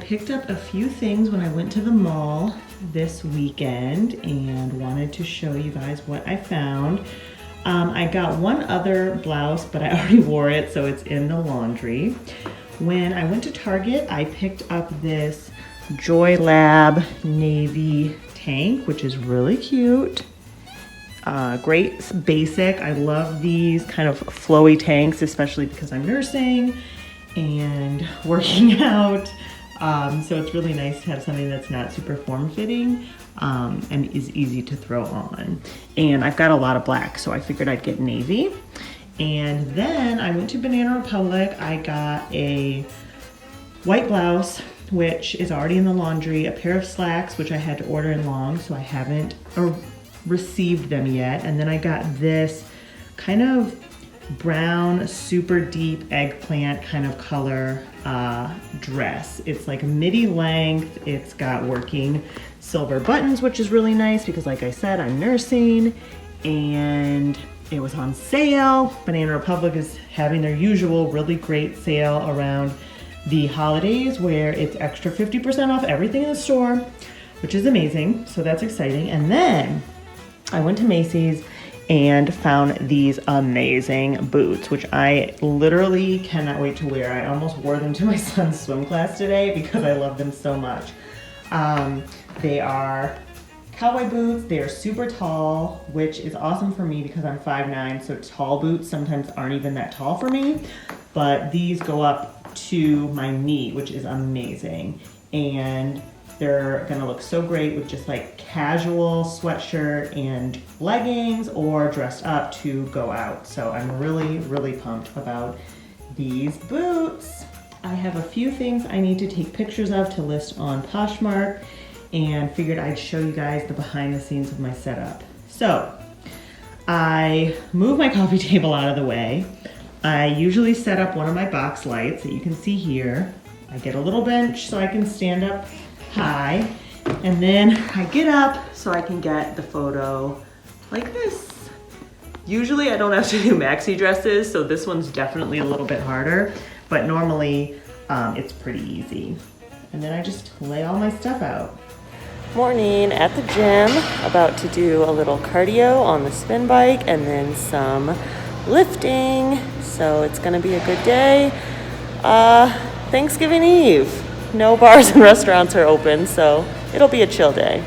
picked up a few things when I went to the mall this weekend and wanted to show you guys what I found. I got one other blouse, but I already wore it, so it's in the laundry. When I went to Target, I picked up this Joy Lab navy tank, which is really cute. Great basic. I love these kind of flowy tanks, especially because I'm nursing and working out. So it's really nice to have something that's not super form-fitting and is easy to throw on. And I've got a lot of black, so I figured I'd get navy. And then I went to Banana Republic. I got a white blouse, which is already in the laundry, a pair of slacks, which I had to order in long, so I haven't received them yet. And then I got this kind of brown, super deep eggplant kind of color dress. It's like midi length. It's got working silver buttons, which is really nice because, like I said, I'm nursing, and it was on sale. Banana Republic is having their usual really great sale around the holidays where it's extra 50% off everything in the store, which is amazing. So that's exciting. And then I went to Macy's and found these amazing boots, which I literally cannot wait to wear. I almost wore them to my son's swim class today because I love them so much. They are cowboy boots. They are super tall, which is awesome for me because I'm 5'9", so tall boots sometimes aren't even that tall for me, but these go up to my knee, which is amazing. And they're gonna look so great with just like casual sweatshirt and leggings or dressed up to go out. So I'm really, really pumped about these boots. I have a few things I need to take pictures of to list on Poshmark, and figured I'd show you guys the behind the scenes of my setup. So I moved my coffee table out of the way. I usually set up one of my box lights that you can see here. I get a little bench so I can stand up high, and then I get up so I can get the photo like this. Usually I don't have to do maxi dresses, so this one's definitely a little bit harder, but normally it's pretty easy. And then I just lay all my stuff out. Morning at the gym, about to do a little cardio on the spin bike and then some lifting, so it's gonna be a good day. Thanksgiving Eve. No bars and restaurants are open, so it'll be a chill day.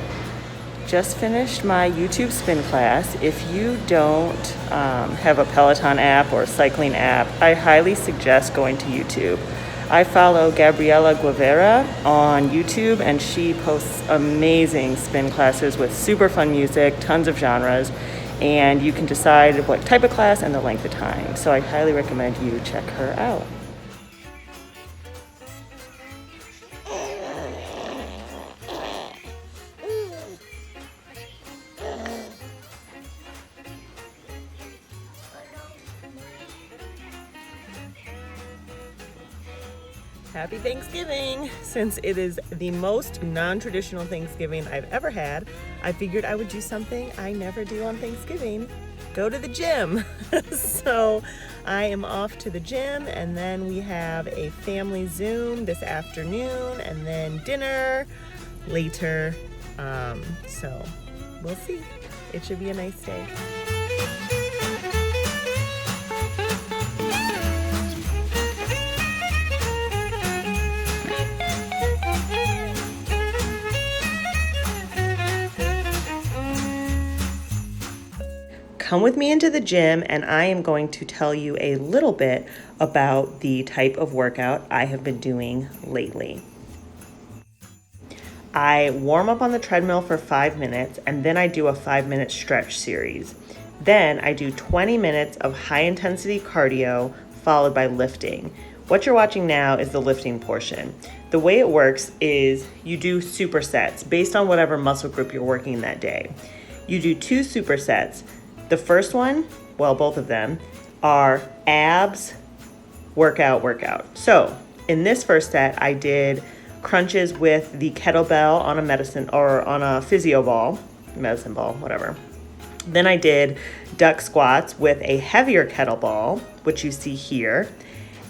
Just finished my YouTube spin class. If you don't have a Peloton app or a cycling app, I highly suggest going to YouTube. I follow Gabriela Guevara on YouTube, and she posts amazing spin classes with super fun music, tons of genres, and you can decide what type of class and the length of time. So I highly recommend you check her out. Happy Thanksgiving! Since it is the most non-traditional Thanksgiving I've ever had, I figured I would do something I never do on Thanksgiving: go to the gym. So I am off to the gym, and then we have a family Zoom this afternoon, and then dinner later. So we'll see. It should be a nice day. Come with me into the gym, and I am going to tell you a little bit about the type of workout I have been doing lately. I warm up on the treadmill for 5 minutes, and then I do a 5-minute stretch series. Then I do 20 minutes of high intensity cardio followed by lifting. What you're watching now is the lifting portion. The way it works is you do supersets based on whatever muscle group you're working that day. You do 2 supersets. The first one, well, both of them, are abs, workout. So in this first set, I did crunches with the kettlebell on a medicine ball, whatever. Then I did duck squats with a heavier kettlebell, which you see here.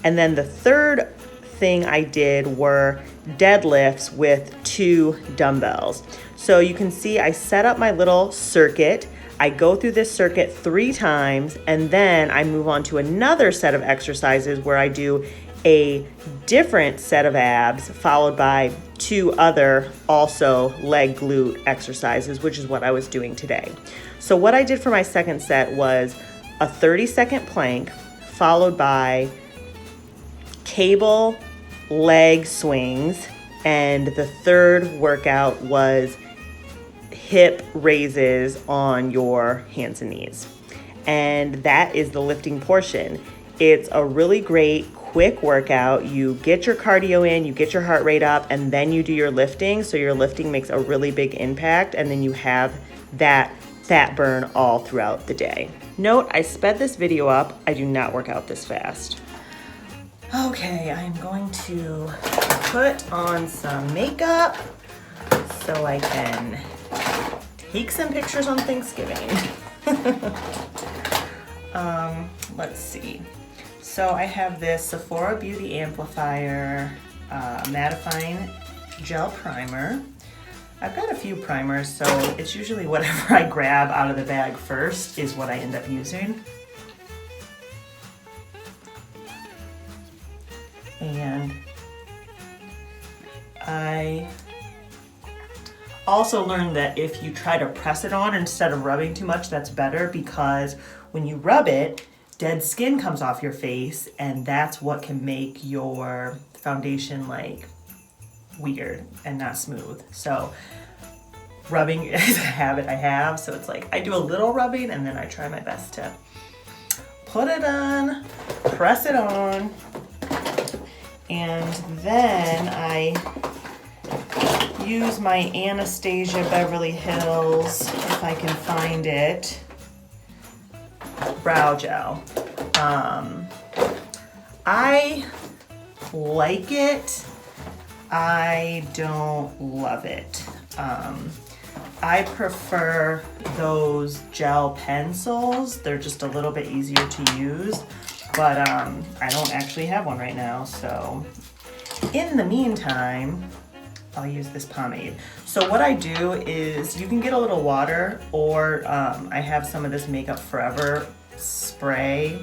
And then the third thing I did were deadlifts with 2 dumbbells. So you can see I set up my little circuit. I go through this circuit 3 times, and then I move on to another set of exercises where I do a different set of abs followed by 2 other also leg glute exercises, which is what I was doing today. So what I did for my second set was a 30-second plank followed by cable leg swings, and the third workout was hip raises on your hands and knees. And that is the lifting portion. It's a really great quick workout. You get your cardio in, you get your heart rate up, and then you do your lifting. So your lifting makes a really big impact, and then you have that fat burn all throughout the day. Note, I sped this video up. I do not work out this fast. Okay, I'm going to put on some makeup so I can take some pictures on Thanksgiving. Let's see. So I have this Sephora Beauty Amplifier mattifying gel primer. I've got a few primers, so it's usually whatever I grab out of the bag first is what I end up using. And I also learned that if you try to press it on instead of rubbing too much, that's better, because when you rub it, dead skin comes off your face, and that's what can make your foundation like weird and not smooth. So rubbing is a habit I have, so it's like I do a little rubbing and then I try my best to put it on, press it on, and then I use my Anastasia Beverly Hills, if I can find it, brow gel. I like it. I don't love it. I prefer those gel pencils. They're just a little bit easier to use, but I don't actually have one right now. So in the meantime, I'll use this pomade. So what I do is you can get a little water, or I have some of this Makeup Forever spray.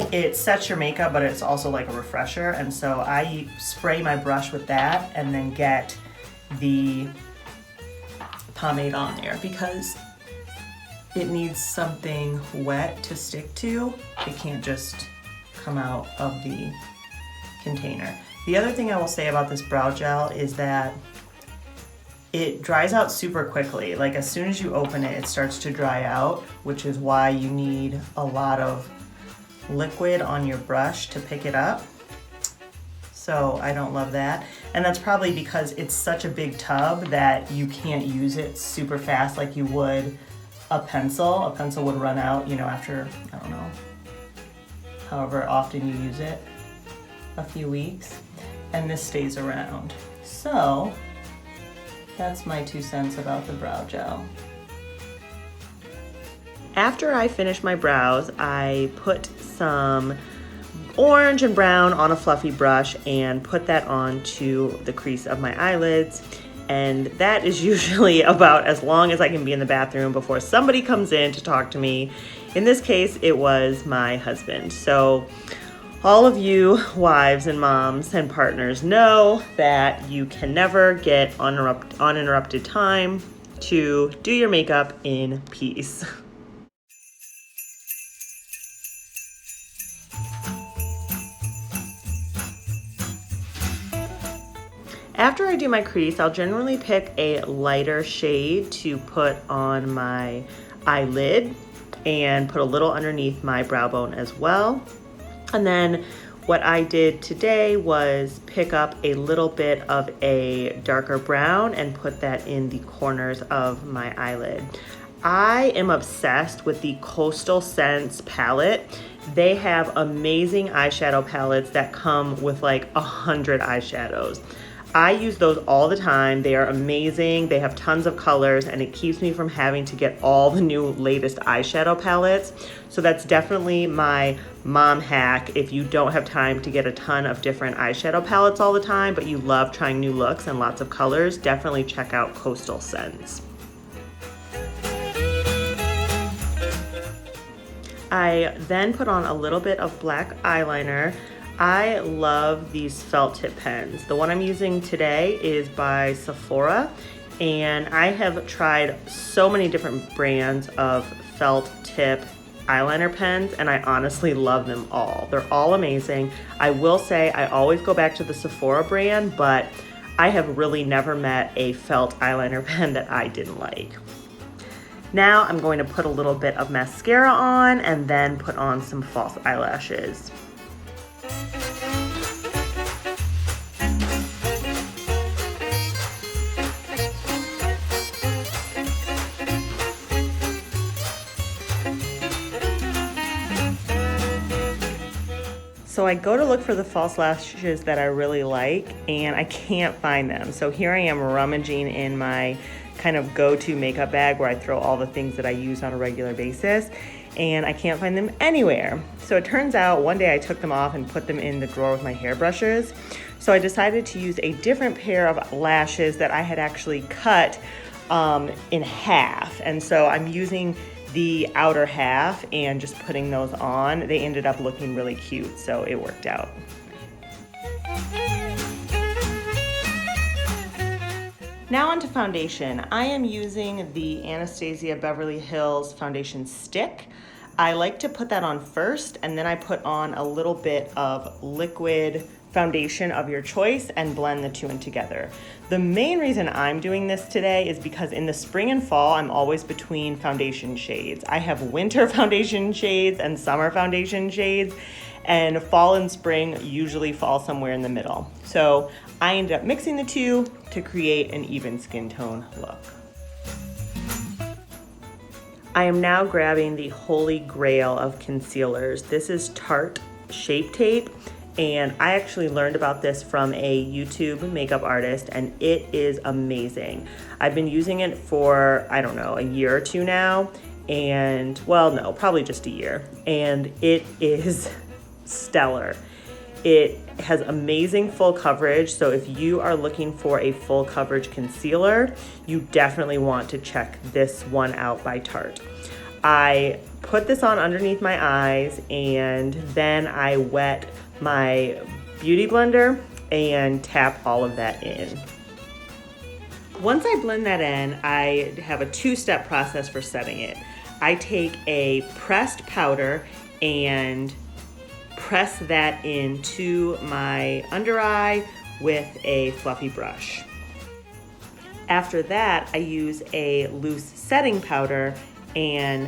It sets your makeup, but it's also like a refresher. And so I spray my brush with that and then get the pomade on there because it needs something wet to stick to. It can't just come out of the container. The other thing I will say about this brow gel is that it dries out super quickly. Like as soon as you open it, it starts to dry out, which is why you need a lot of liquid on your brush to pick it up. So I don't love that. And that's probably because it's such a big tub that you can't use it super fast like you would a pencil. A pencil would run out, you know, after, I don't know, however often you use it, a few weeks, and this stays around. So that's my 2 cents about the brow gel. After I finish my brows, I put some orange and brown on a fluffy brush and put that onto the crease of my eyelids. And that is usually about as long as I can be in the bathroom before somebody comes in to talk to me. In this case, it was my husband. So all of you wives and moms and partners know that you can never get uninterrupted time to do your makeup in peace. After I do my crease, I'll generally pick a lighter shade to put on my eyelid and put a little underneath my brow bone as well. And then what I did today was pick up a little bit of a darker brown and put that in the corners of my eyelid. I am obsessed with the Coastal Scents palette. They have amazing eyeshadow palettes that come with like 100 eyeshadows. I use those all the time. They are amazing. They have tons of colors and it keeps me from having to get all the new latest eyeshadow palettes. So that's definitely my mom hack if you don't have time to get a ton of different eyeshadow palettes all the time, but you love trying new looks and lots of colors, definitely check out Coastal Scents. I then put on a little bit of black eyeliner. I love these felt tip pens. The one I'm using today is by Sephora, and I have tried so many different brands of felt tip eyeliner pens, and I honestly love them all. They're all amazing. I will say I always go back to the Sephora brand, but I have really never met a felt eyeliner pen that I didn't like. Now I'm going to put a little bit of mascara on and then put on some false eyelashes. So I go to look for the false lashes that I really like and I can't find them. So here I am rummaging in my kind of go-to makeup bag where I throw all the things that I use on a regular basis, and I can't find them anywhere. So it turns out one day I took them off and put them in the drawer with my hairbrushes. So I decided to use a different pair of lashes that I had actually cut in half. And so I'm using the outer half and just putting those on. They ended up looking really cute, so it worked out. Now onto foundation. I am using the Anastasia Beverly Hills foundation stick. I like to put that on first, and then I put on a little bit of liquid foundation of your choice and blend the two in together. The main reason I'm doing this today is because in the spring and fall, I'm always between foundation shades. I have winter foundation shades and summer foundation shades, and fall and spring usually fall somewhere in the middle. So I ended up mixing the two to create an even skin tone look. I am now grabbing the holy grail of concealers. This is Tarte Shape Tape, and I actually learned about this from a YouTube makeup artist, and it is amazing. I've been using it for, I don't know, a year or two now, and well, no, probably just a year, and it is stellar. It has amazing full coverage, so if you are looking for a full coverage concealer, you definitely want to check this one out by Tarte. I put this on underneath my eyes, and then I wet my beauty blender and tap all of that in. Once I blend that in, I have a two-step process for setting it. I take a pressed powder and press that into my under eye with a fluffy brush. After that, I use a loose setting powder and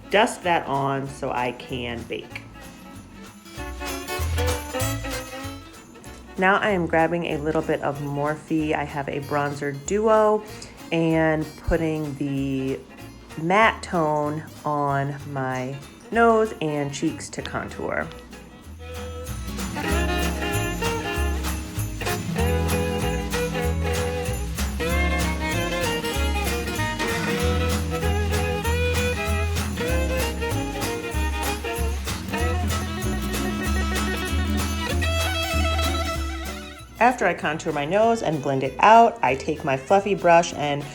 dust that on so I can bake. Now I am grabbing a little bit of Morphe. I have a bronzer duo and putting the matte tone on my nose and cheeks to contour. After I contour my nose and blend it out, I take my fluffy brush and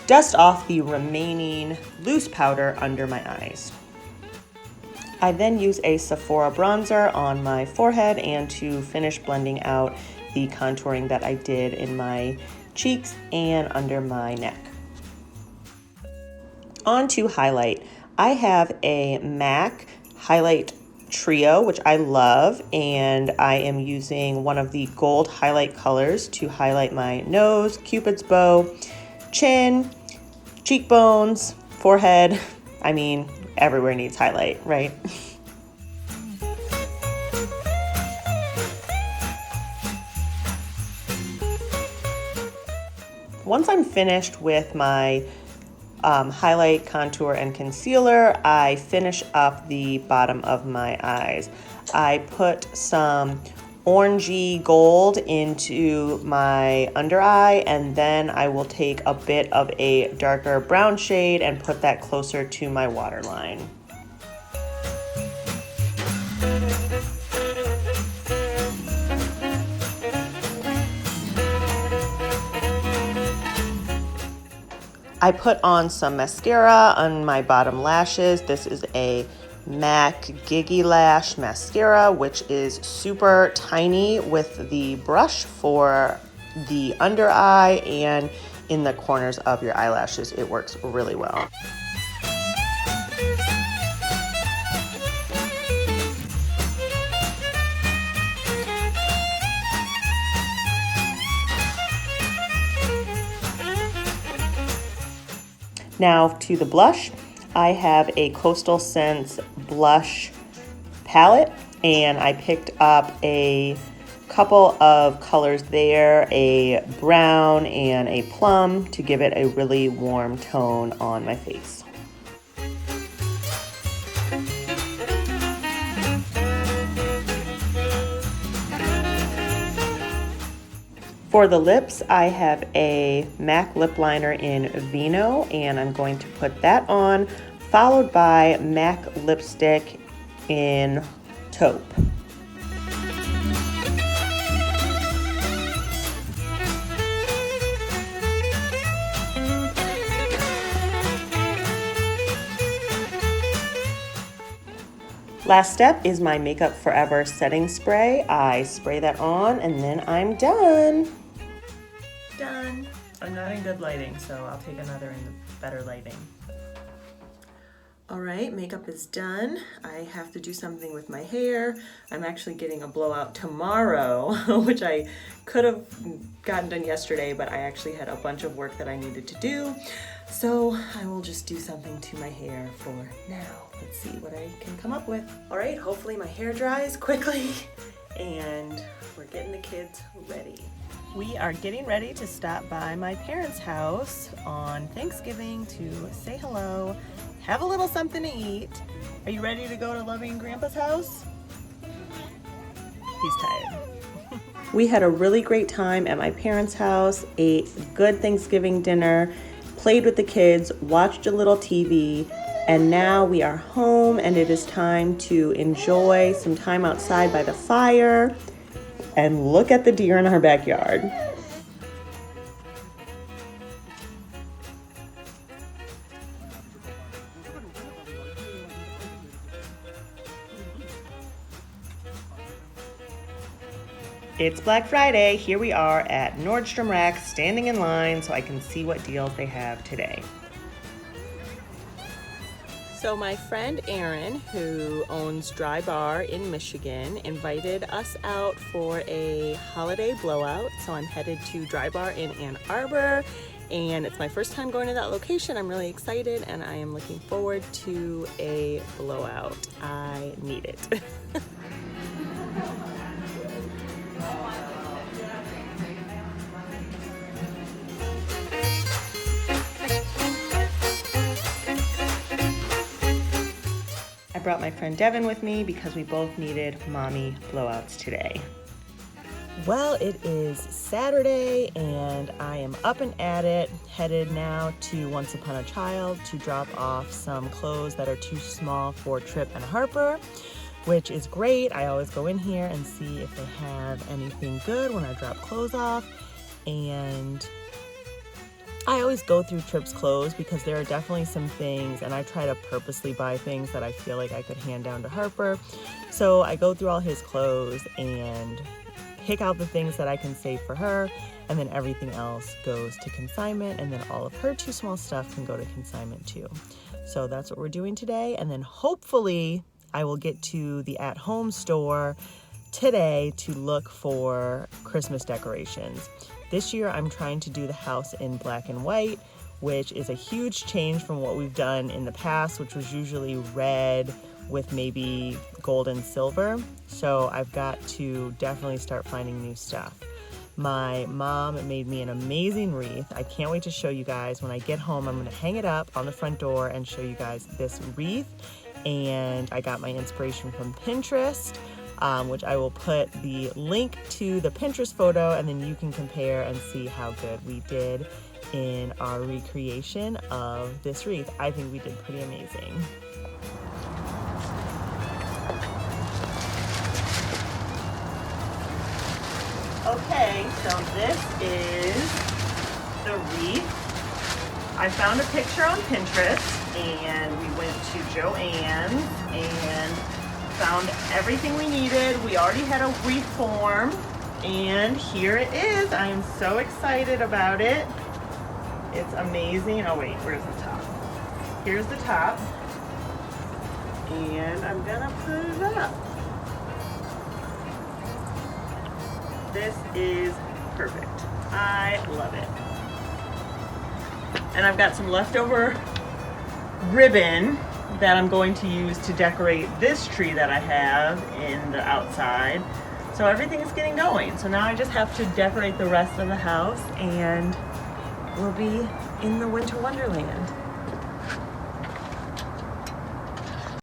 dust off the remaining loose powder under my eyes. I then use a Sephora bronzer on my forehead and to finish blending out the contouring that I did in my cheeks and under my neck. On to highlight. I have a MAC highlight trio, which I love, and I am using one of the gold highlight colors to highlight my nose, Cupid's bow, chin, cheekbones, forehead. I mean, everywhere needs highlight, right? Once I'm finished with my highlight, contour, and concealer, I finish up the bottom of my eyes. I put some orangey gold into my under eye, and then I will take a bit of a darker brown shade and put that closer to my waterline. I put on some mascara on my bottom lashes. This is a MAC Giggy Lash mascara, which is super tiny with the brush for the under eye and in the corners of your eyelashes. It works really well. Now to the blush. I have a Coastal Scents blush palette, and I picked up a couple of colors there, a brown and a plum, to give it a really warm tone on my face. For the lips, I have a MAC lip liner in Vino, and I'm going to put that on, followed by MAC lipstick in Taupe. Last step is my Makeup Forever setting spray. I spray that on and then I'm done. Done. I'm not in good lighting, so I'll take another in the better lighting. All right, makeup is done. I have to do something with my hair. I'm actually getting a blowout tomorrow, which I could have gotten done yesterday, but I actually had a bunch of work that I needed to do. So I will just do something to my hair for now. Let's see what I can come up with. All right, hopefully my hair dries quickly and we're getting the kids ready. We are getting ready to stop by my parents' house on Thanksgiving to say hello, have a little something to eat. Are you ready to go to loving Grandpa's house? He's tired. We had a really great time at my parents' house, ate good Thanksgiving dinner, played with the kids, watched a little TV, and now we are home and it is time to enjoy some time outside by the fire and look at the deer in our backyard. It's Black Friday. Here we are at Nordstrom Rack, standing in line so I can see what deals they have today. So my friend Erin, who owns Drybar in Michigan, invited us out for a holiday blowout. So I'm headed to Drybar in Ann Arbor, and it's my first time going to that location. I'm really excited and I am looking forward to a blowout. I need it. I brought my friend Devin with me because we both needed mommy blowouts today. Well, it is Saturday and I am up and at it, headed now to Once Upon a Child to drop off some clothes that are too small for Trip and Harper, which is great. I always go in here and see if they have anything good when I drop clothes off, and I always go through Trip's clothes because there are definitely some things, and I try to purposely buy things that I feel like I could hand down to Harper. So I go through all his clothes and pick out the things that I can save for her, and then everything else goes to consignment, and then all of her too small stuff can go to consignment too. So that's what we're doing today, and then hopefully I will get to the at-home store today to look for Christmas decorations. This year I'm trying to do the house in black and white, which is a huge change from what we've done in the past, which was usually red with maybe gold and silver. So I've got to definitely start finding new stuff. My mom made me an amazing wreath. I can't wait to show you guys. When I get home, I'm gonna hang it up on the front door and show you guys this wreath. And I got my inspiration from Pinterest, which I will put the link to the Pinterest photo, and then you can compare and see how good we did in our recreation of this wreath. I think we did pretty amazing. Okay, so this is the wreath. I found a picture on Pinterest, and we went to Joann's and found everything we needed. We already had a wreath form, and here it is. I am so excited about it. It's amazing. Oh wait, where's the top? Here's the top, and I'm gonna put it up. This is perfect. I love it. And I've got some leftover ribbon that I'm going to use to decorate this tree that I have in the outside. So everything is getting going. So now I just have to decorate the rest of the house, and we'll be in the winter wonderland.